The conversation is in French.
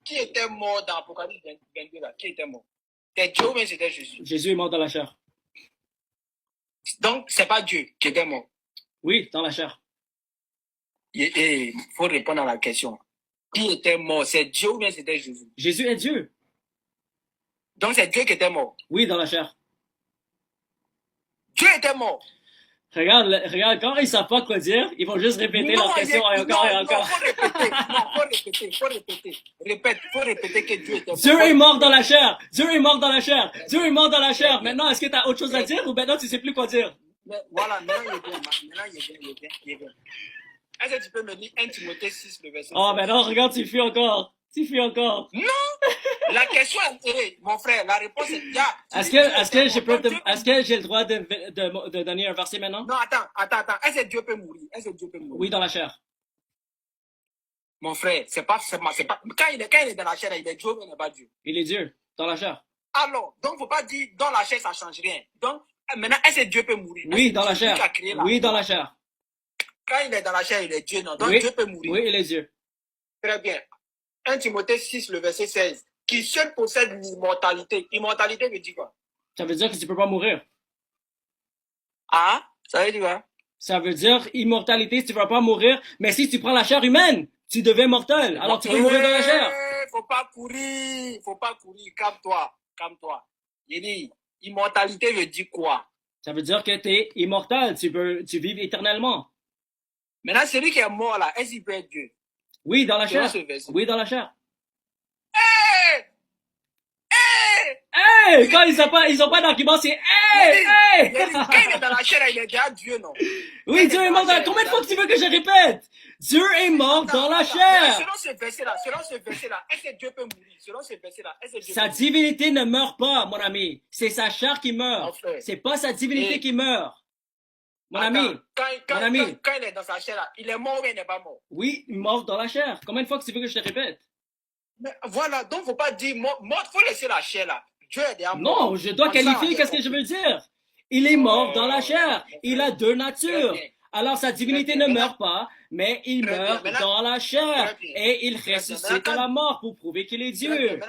Qui était mort dans Apocalypse 22 là? Qui était mort? C'était Dieu ou bien c'était Jésus? Jésus est mort dans la chair. Donc, c'est pas Dieu qui était mort. Oui, dans la chair. Et il faut répondre à la question. Qui était mort? C'est Dieu ou bien c'était Jésus? Jésus est Dieu. Donc, c'est Dieu qui était mort. Oui, dans la chair. Dieu était mort. Regarde, quand ils savent pas quoi dire, ils vont juste répéter leur question encore et encore. Non, faut répéter. Répète, faut répéter que Dieu était mort. Dieu est mort dans la chair. Dieu est mort dans la chair. Dieu est mort dans la chair. Maintenant, est-ce que tu as autre chose à dire ou maintenant tu sais plus quoi dire? Mais voilà, maintenant il est bien. Est-ce que tu peux me lire 1 Timothée 6, le verset? Oh, mais non, regarde, tu fuis encore. Tu fuis encore. Non! La question est, mon frère, la réponse est ya. Est-ce que j'ai le droit de donner un verset maintenant? Non, attends. Est-ce que Dieu peut mourir? Oui, dans la chair. Mon frère, c'est pas. Quand il est dans la chair, il est Dieu, mais il n'est pas Dieu. Il est Dieu, dans la chair. Alors, donc, faut pas dire dans la chair, ça change rien. Donc, maintenant, est-ce que Dieu peut mourir? Oui, dans la chair. Oui, dans la chair. Quand il est dans la chair, il est Dieu, non? Donc, oui, Dieu peut mourir. Oui, il est Dieu. Très bien. 1 Timothée 6, le verset 16. Qui seul possède l'immortalité. Immortalité veut dire quoi? Ça veut dire que tu peux pas mourir. Ah? Ça veut dire quoi? Ça veut dire immortalité si tu vas pas mourir, mais si tu prends la chair humaine, tu deviens mortel. Alors tu peux mourir dans la chair. Faut pas courir. Calme-toi. Il dit, immortalité veut dire quoi? Ça veut dire que tu es immortel, tu vis éternellement. Maintenant, celui qui est mort là, est-ce qu'il peut être Dieu? Oui, dans la chair. Oui, dans la chair. Hey! Quand ils ont pas d'argument, c'est hey! Quand il est dans la chair, il est déjà Dieu, non? Oui, Dieu est mort dans la chair. Combien de fois que tu veux que je répète? Dieu est mort dans la chair. Selon ce verset-là, est-ce que Dieu peut mourir? Selon ce verset-là, est-ce que Dieu sa divinité ne meurt pas, mon ami. C'est sa chair qui meurt. C'est pas sa divinité qui meurt. Mon ami. Quand il est dans sa chair, là, il est mort ou il n'est pas mort? Oui, mort dans la chair. Combien de fois que tu veux que je te répète? Mais voilà, donc faut pas dire mort, faut laisser la chair là. Dieu est déjà mort. Non, je dois qualifier qu'est-ce que je veux dire. Il est mort dans la chair. Il a deux natures. Alors sa divinité ne meurt pas, mais il meurt dans la chair. Et il ressuscite à la mort pour prouver qu'il est Dieu.